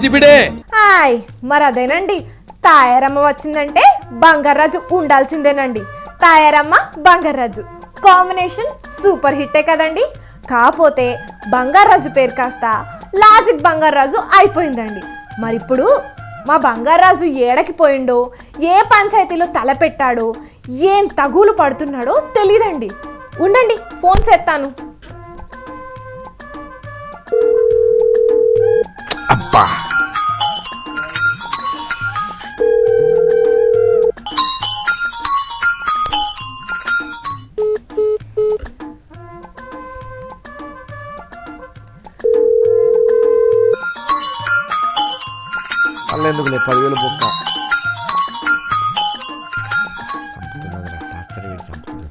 ఎత్తిపిడే. Hi మరి అదేనండి, తాయారమ్మ వచ్చిందంటే బంగారాజు ఉండాల్సిందేనండి. తాయారమ్మ బంగారాజు కాంబినేషన్ సూపర్ హిట్టే కదండి. కాకపోతే బంగారాజు పేరు కాస్త లాజిక్ బంగారాజు అయిపోయిందండి. మరి ఇప్పుడు మా బంగారాజు ఏడకి పోయిండో, ఏ పంచాయతీలో తలపెట్టాడో, ఏం తగులు పడుతున్నాడో తెలీదండి. ఉండండి, ఫోన్ చేస్తాను. అబ్బా ఎందుకులే 10,000 బొక్క చంపుతున్నది టార్చర్ వీడి చంపుతున్నది.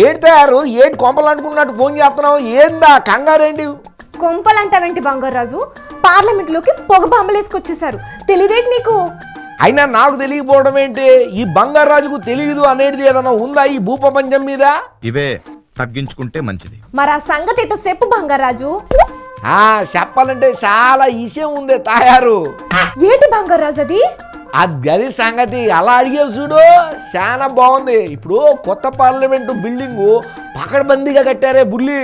ఏడు తయారు ఏడు కొంపలు అనుకున్నట్టు ఫోన్ చేస్తున్నావు, ఏందా కంగారేంటి? కొంపలంటావేంటి బంగారాజు? పార్లమెంట్లోకి పొగ బాంబులేసుకొచ్చేసారు, తెలియదేంటి నీకు? అయినా నాకు తెలియకపోవడం ఏంటి? ఈ బంగారాజుకు తెలియదు అనేది ఏదైనా ఉందా ఈ భూప్రపంచం మీద? ఇవే తగ్గించుకుంటే మంచిది. మరి ఆ సంగతి ఎటో చెప్పు బంగారాజు. చెప్పాలంటే చాలా విషయం ఉంది తాయారు. ఏంటి బంగారాజు అది? గది సంగతి అలా అడిగే చూడు, చాలా బాగుంది. ఇప్పుడు కొత్త పార్లమెంటు బిల్డింగు పకడ్బందీగా కట్టారే బుల్లి.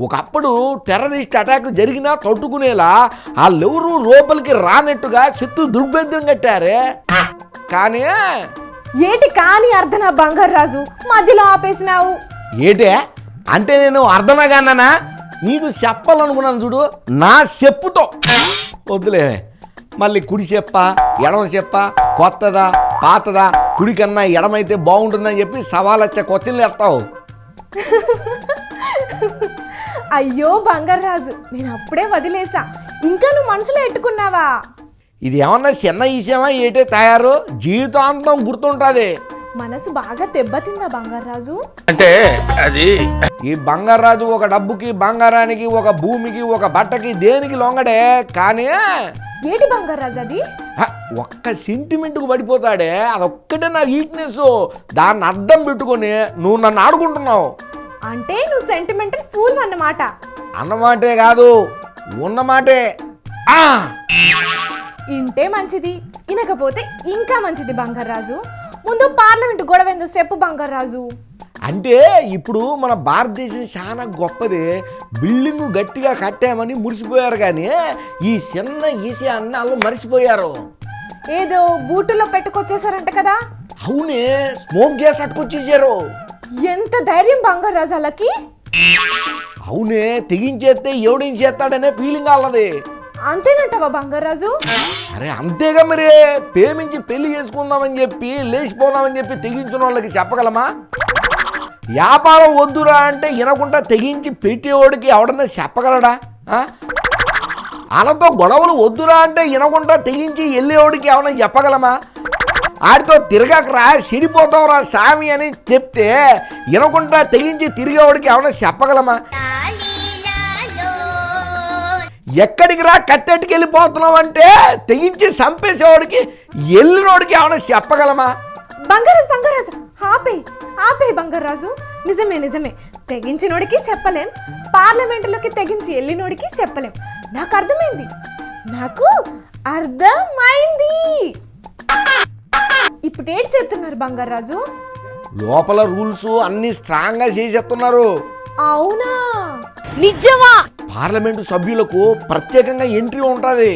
ఒకప్పుడు టెర్రరిస్ట్ అటాక్ జరిగినా తట్టుకునేలా వాళ్ళెవరూ లోపలికి రానట్టుగా చుట్టూ దుర్భేద్యం కట్టారే. కానీ ఏటి కానీ అర్ధనా బంగారాజు, మధ్యలో ఆపేసినావు ఏటే అంటే నేను అర్థమగానా? నీకు చెప్పాలనుకున్నాను చూడు, నా చెప్పుతో వద్దులే. మళ్ళీ కుడి చెప్ప ఎడమ చెప్ప, కొత్తదా పాతదా, కుడి కన్నా ఎడమైతే బాగుంటుందని చెప్పి సవాలచ్చ క్వశ్చన్లు వేస్తావు. అయ్యో బంగారాజు, నేను అప్పుడే వదిలేసా, ఇంకా నువ్వు మనసులో ఎట్టుకున్నావా? ఇది ఏమన్నా చిన్న విషయమా ఏటే తయారు? జీవితాంతం గుర్తుంటుంది. మనసు బాగా దెబ్బతిందా బంగారాజు? అంటే అది ఈ బంగారాజు ఒక డబ్బుకి, బంగారానికి, ఒక భూమికి, ఒక బట్టకి, దేనికి లొంగడే. కానీ ఏటి బంగారాజు అది? ఒక్క సెంటిమెంట్కు పడిపోతాడే, అదొక్కటే నా వీక్నెస్. దాన్ని అడ్డం పెట్టుకొని నువ్వు నన్ను ఆడుకుంటున్నావు. అంటే నువ్వు సెంటిమెంటల్ ఫూల్ అన్నమాట. అన్నమాటే కాదు, ఉన్నమాటే. ఇంటే మంచిది, ఇనకపోతే ఇంకా మంచిది బంగారాజు. ముందు పార్లమెంట్ గొడవేందో చెప్పు బంగారాజు. అంటే ఇప్పుడు మన భారతదేశం చాలా గొప్పది, బిల్డింగు గట్టిగా కట్టామని మురిసిపోయారు. కానీ ఈ చిన్న విషయాన్ని వాళ్ళు మర్చిపోయారు. ఏదో బూటులో పెట్టుకొచ్చేసారంట కదా? అవునే, స్మోక్ గ్యాస్ అట్టుకొచ్చేసారు. ఎంత ధైర్యం బంగారాజు వాళ్ళకి? అవునే, తెగించేస్తే ఎవడేం చేస్తాడనే ఫీలింగ్ వాళ్ళది. అంతేనంటావా బంగారాజు? అరే అంతేగా మరి. ప్రేమించి పెళ్లి చేసుకుందామని చెప్పి, లేచిపోదామని చెప్పి తెగించిన వాళ్ళకి చెప్పగలమా? వ్యాపారం వద్దురా అంటే వినకుండా తెగించి పెట్టేవాడికి ఎవడన్నా చెప్పగలడా? వాళ్ళతో గొడవలు వద్దురా అంటే వినకుండా తెగించి వెళ్ళేవాడికి ఎవడన్నా చెప్పగలమా? వాడితో తిరగకరా, సిడిపోతావురా సామి అని చెప్తే వినకుండా తెగించి తిరిగేవాడికి ఎవడన్నా చెప్పగలమా? ఎక్కడికి రా కట్టెట్టుకు వెళ్ళిపోతున్నావు అంటే తెగించి చంపేసేవాడికి వెళ్ళినోడికి ఏమైనా చెప్పగలమా? బంగారాజు ఆపే బంగారాజు. నిజమే, తెగించినోడికి చెప్పలేం, పార్లమెంటులోకి తెగించి వెళ్ళినోడికి చెప్పలేం. నాకు అర్థమైంది. ఇప్పుడు ఏడు చెప్తున్నారు బంగారాజు? లోపల రూల్స్ అన్ని స్ట్రాంగ్ గా చేసేస్తున్నారు. అవునా? నిజమా? పార్లమెంటు సభ్యులకు ప్రత్యేకంగా ఎంట్రీ ఉంటుంది.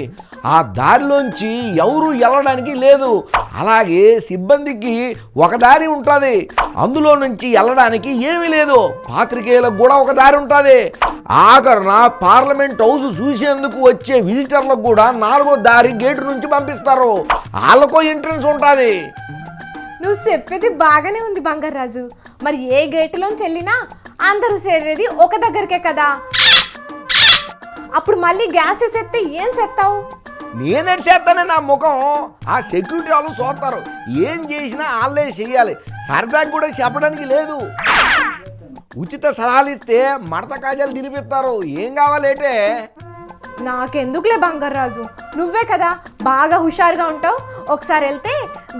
ఆ దారిలోంచి ఎవరు వెళ్ళడానికి లేదు. అలాగే సిబ్బందికి ఒక దారి ఉంటుంది, అందులో నుంచి వెళ్ళడానికి ఏమీ లేదు. పాత్రికేయులకు కూడా ఒక దారి ఉంటుంది. ఆఖరణ పార్లమెంట్ హౌస్ చూసేందుకు వచ్చే విజిటర్లకు కూడా 4వ దారి గేటు నుంచి పంపిస్తారు. వాళ్ళకో ఎంట్రన్స్ ఉంటుంది. నువ్వు చెప్పేది బాగానే ఉంది బంగారాజు. మరి ఏ గేటులోంచి వెళ్ళినా అందరూ చేరేది ఒక దగ్గరికే కదా. అప్పుడు మళ్ళీ గ్యాస్ వేసేస్తే ఏం చేస్తావు? నేనే చేస్తానే నా ముఖం. ఆ సెక్యూరిటీ వాళ్ళు చూస్తారు. ఏం చేసినా వాళ్ళే చెయ్యాలి. సరదాగా కూడా చెప్పడానికి లేదు. ఉచిత సలహాలు ఇస్తే మడత కాజాలు తినిపిస్తారు. ఏం కావాలేటే? నాకెందుకులే బంగారాజు, నువ్వే కదా బాగా హుషారుగా ఉంటావు. ఒకసారి వెళ్తే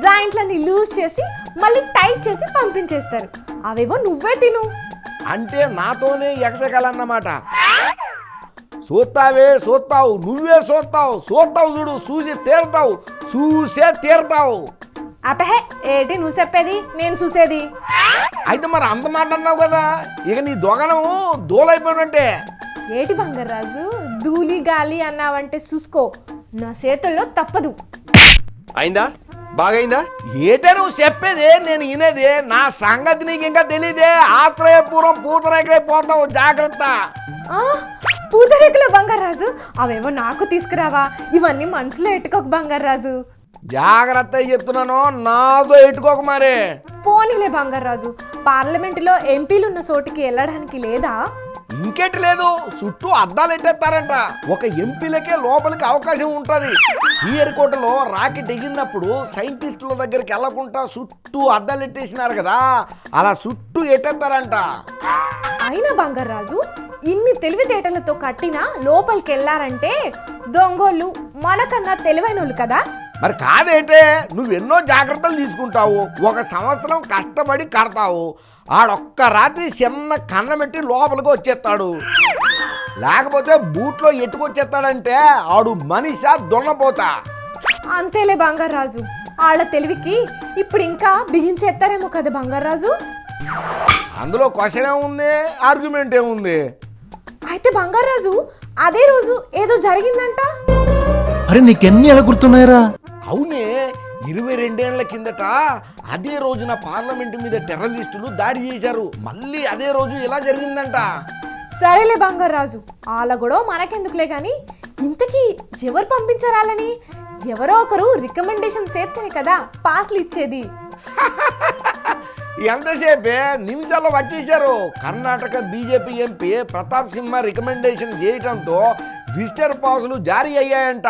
జాయింట్లన్నీ లూజ్ చేసి మళ్ళీ టైట్ చేసి పంపించేస్తారు. అవేవో నువ్వే తిను. అంటే నాతోనే ఎగసగలన్నమాట. చూస్తావే చూస్తావు, నువ్వే చూస్తావు. చూస్తావు చూడు, చూసి తీరుతావు, చూసే తీరుతావు. అపహే ఏటి నువ్వు చెప్పేది నేను చూసేది? అయితే మరి అంత మాట అన్నావు కదా, ఇక నీ దొంగనం దూలైపోయినట్టే. ఏటి బంగారాజు ధూళి గాలి అన్నావంటే చూసుకో, నా చేతుల్లో తప్పదు. అయిందా? బాగైందా? ఏటే నువ్వు చెప్పేది నేను వినేది? నా సంగతి నీకు ఇంకా తెలియదే. ఆత్రేయపురం పూతరేకైపోతావు, జాగ్రత్త. పూతరేకుల బంగారాజు అవేవో నాకు తీసుకురావా. ఇవన్నీ మనసులో ఎట్టుకోక బంగారాజు. జాగ్రత్త చెప్తున్నాను, నాతో ఎట్టుకోక మరి. పోనీలే బంగారాజు, పార్లమెంటులో ఎంపీలు ఉన్న చోటికి వెళ్ళడానికి లేదా? ఇంకెట్టి లేదు, చుట్టూ అద్దాలు ఎట్టేస్తారంట. ఒక ఎంపీలకే లోపలికి అవకాశం ఉంటుంది. శ్రీహరికోటలో రాకెట్ ఎగిరినప్పుడు సైంటిస్టుల దగ్గరికి వెళ్ళకుండా చుట్టూ అద్దాలు ఎట్టేసినారు కదా, అలా చుట్టూ ఎట్టేస్తారంట. అయినా బంగారాజు ఇన్ని తెలివితేటలతో కట్టినా లోపలికి వెళ్ళారంటే దొంగోళ్ళు మనకన్నా తెలివైనోళ్ళు కదా. మరి కాదేంటే, నువ్వెన్నో జాగ్రత్తలు తీసుకుంటావు. ఒక సంవత్సరం కష్టపడి కడతావు. ఆడొక్క రాత్రి చిన్న కన్నమెట్టి లోపలికి వచ్చేస్తాడు. లేకపోతే బూట్లో ఎట్టుకొచ్చేస్తాడంటే ఆడు మనిషా దున్నపోతా. అంతేలే బంగారాజు, వాళ్ళ తెలివికి ఇప్పుడు ఇంకా బిగించేస్తారేమో కదా బంగారాజు. అందులో క్వశ్చన్ ఏముంది, ఆర్గ్యుమెంట్ ఏముంది? అయితే బంగారాజు అదే రోజు ఏదో జరిగిందంట. అరే నీకెన్ని ఎలా గుర్తున్నాయరా? అవునే, 22 ఏళ్ల కిందట అదే రోజున పార్లమెంటు మీద టెర్రరిస్టులు దాడి చేశారు. మళ్ళీ అదే రోజు ఇలా జరిగిందంట. సరేలే బంగారాజు, వాళ్ళ గొడవ మనకెందుకులే కానీ ఇంతకీ ఎవరు పంపించారాలని? ఎవరో ఒకరు రికమెండేషన్ చేస్తేనే కదా పాస్లు ఇచ్చేది. ఎంతసేపే, నిమిషాల్లో పట్టేశారు. కర్ణాటక బీజేపీ ఎంపీ ప్రతాప్ సింహ రికమెండేషన్ చేయడంతో విజిటర్ పాసులు జారీ అయ్యాయంట.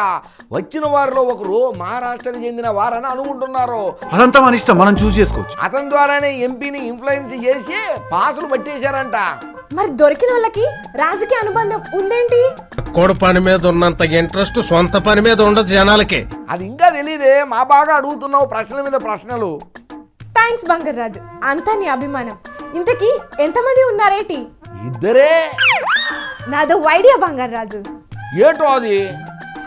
వచ్చిన వారిలో ఒకరు మహారాష్ట్రకు చెందిన వారని అనుకుంటున్నారు. అదంతా మన ఇష్టం, మనం చూస్ చేసుకోవచ్చు. అతని ద్వారానే ఎంపీని ఇన్ఫ్లుయెన్స్ చేసి పాసులు పట్టేశారంట. మరి దొరికిన వాళ్ళకి రాజకీయ అనుబంధం ఉందేంటి? కోడి పని మీద ఉన్నంత ఇంట్రెస్ట్ సొంత పని మీద ఉండదు జనాలకి. అది ఇంకా తెలియదే, మా బాగా అడుగుతున్నావు ప్రశ్నల మీద ప్రశ్నలు. థ్యాంక్స్ బంగారాజు, అంతా నీ అభిమానం. ఇంతకీ ఎంతమంది ఉన్నారేటి? ఇద్దరే. నాదో ఐడియా బంగారాజు. ఏటో అది?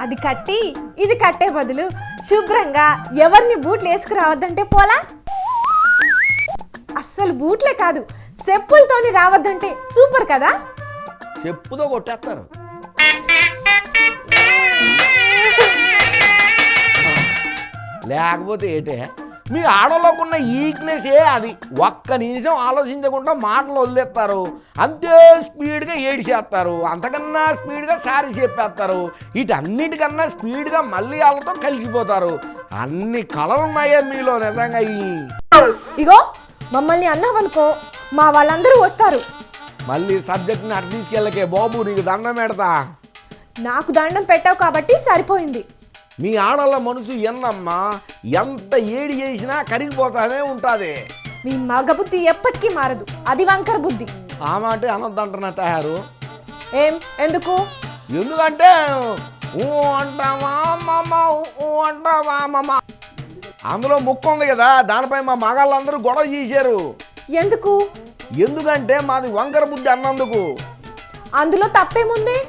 అది కట్టి ఇది కట్టే బదులు శుభ్రంగా ఎవరిని బూట్లు వేసుకురావద్దంటే పోలా? అస్సలు బూట్లే కాదు, చెప్పులతోని రావద్దంటే సూపర్ కదా. చెప్పుతో కొట్టేస్తారు. లేకపోతే ఏటే, మీ ఆడలోకున్న ఈక్నెసే అది. ఒక్క నిమిషం ఆలోచించకుండా మాటలు వదిలేస్తారు. అంతే స్పీడ్గా ఏడిచేస్తారు. అంతకన్నా స్పీడ్గా సారీ చెప్పేస్తారు. వీటన్నిటికన్నా స్పీడ్గా మళ్ళీ వాళ్ళతో కలిసిపోతారు. అన్ని కళలు ఉన్నాయే మీలో నిజంగా. ఇగో మమ్మల్ని అన్నావనుకో మా వాళ్ళందరూ వస్తారు. మళ్ళీ సబ్జెక్ట్ని అటు తీసుకెళ్ళకే బాబు, నీకు దండం పెడతా. నాకు దండం పెట్టావు కాబట్టి సరిపోయింది. మీ ఆడళ్ళ మనసు ఎన్నమ్మా, ఎంత ఏడి చేసినా కరిగిపోతానే ఉంటుంది. మీ మగ బుద్ధి ఎప్పటికీ మారదు, అది వంకర బుద్ధి. ఆ మాట అనొద్దంటున్నా తయారు. ఏం ఎందుకు? ఎందుకంటే ఊ అంటావా అమ్మమ్మ, ఊ అంటావా అమ్మమ్మ, అందులో ముక్కు ఉంది కదా, దానిపై మా మగాళ్ళందరూ గొడవ చేశారు. ఎందుకు? ఎందుకంటే మాది వంకర బుద్ధి అన్నందుకు. అందులో తప్పేముంది?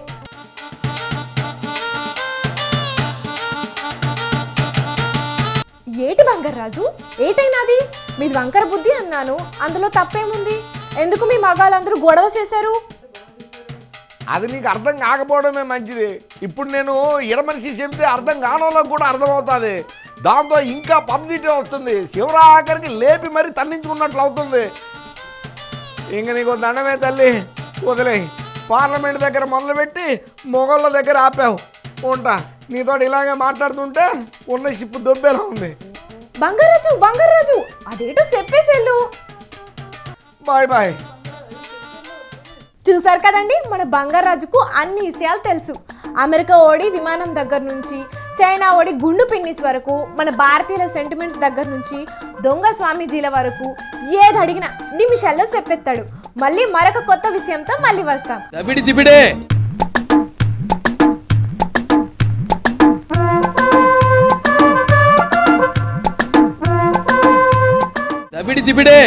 ఏటి బంగారాజు, ఏటైనాది? మీది వంకర బుద్ధి అన్నాను, అందులో తప్పేముంది? ఎందుకు మీ మగాళ్ళందరూ గొడవ చేశారు? అది నీకు అర్థం కాకపోవడమే మంచిది. ఇప్పుడు నేను ఎడమనిషి చెప్తే అర్థం కానోళ్ళకు కూడా అర్థమవుతుంది. దాంతో ఇంకా పబ్లిసిటీ వస్తుంది. శివరాఖరికి లేపి మరీ తన్నించుకున్నట్లు అవుతుంది. ఇంక నీకు దండమే తల్లి, వదిలే. పార్లమెంట్ దగ్గర మొదలుపెట్టి మొగళ్ళ దగ్గర ఆపావు. ఉంటా, నీతో ఇలాగే మాట్లాడుతుంటే ఉన్న షిప్పు దొబ్బేలా ఉంది. బంగారాజు అదేటో చెప్పేసేళ్ళు. Bye bye. చూసారు కదండి, మన బంగారాజుకు అన్ని విషయాలు తెలుసు. అమెరికా ఓడి విమానం దగ్గర నుంచి, చైనా ఓడి గుండు పిన్నిస్ వరకు, మన భారతీయుల సెంటిమెంట్స్ దగ్గర నుంచి దొంగ స్వామీజీల వరకు ఏది అడిగినా నిమిషాల్లో చెప్పేస్తాడు. మళ్ళీ మరొక కొత్త విషయంతో మళ్ళీ వస్తాం. తిబిడే